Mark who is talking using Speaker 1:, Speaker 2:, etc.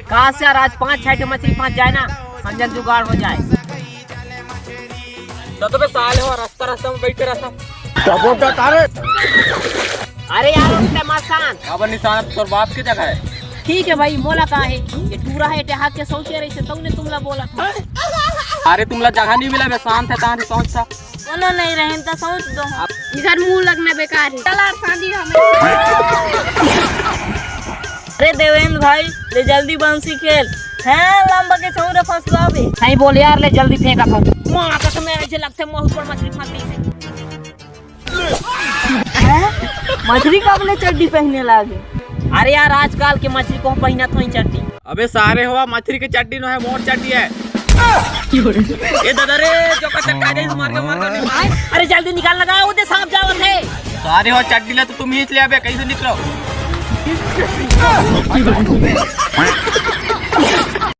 Speaker 1: कहा से यार आज 5-6 मछली फंस जाए ना, समझ जुगाड़ हो जाए।
Speaker 2: तो बे साले हो रास्ता में बैठ के रास्ता।
Speaker 1: अरे यार उसने मसान
Speaker 2: अब निशान तोर बाप की जगह है।
Speaker 1: ठीक है भाई, मोला कहा है ये टूरा है हाथ के सोचे रही से तुमने तुमला बोला था।
Speaker 2: अरे तुमला जगह नहीं मिला, बे शांत है तारी सोच था।
Speaker 3: बोलो नहीं रहे तो सोच दो, इधर मुंह लगना बेकार है। चला शादी हमें। अरे देवेंद्र भाई ले जल्दी बंसी खेल है, लंबा के सौरे फंसवा भी
Speaker 1: नहीं बोले यार, ले जल्दी फेंका था। मां कसम है ऐसे लगते बहुत बड़ मछली फंसी से।
Speaker 3: मछली कब ले चड्डी पहनने लागे?
Speaker 1: अरे यार आजकल के मछली को पहना तो ही चड्डी।
Speaker 2: अबे सारे हुआ मछली की चड्डी न है, मोर चड्डी है। ये दादा रे जो का चक्का गई मार के नहीं मार।
Speaker 1: अरे जल्दी निकाल लगा, उधर सांप जावत है।
Speaker 2: सारे हो चड्डी ले तो तुम ही ले, अबे कैसे निकलो।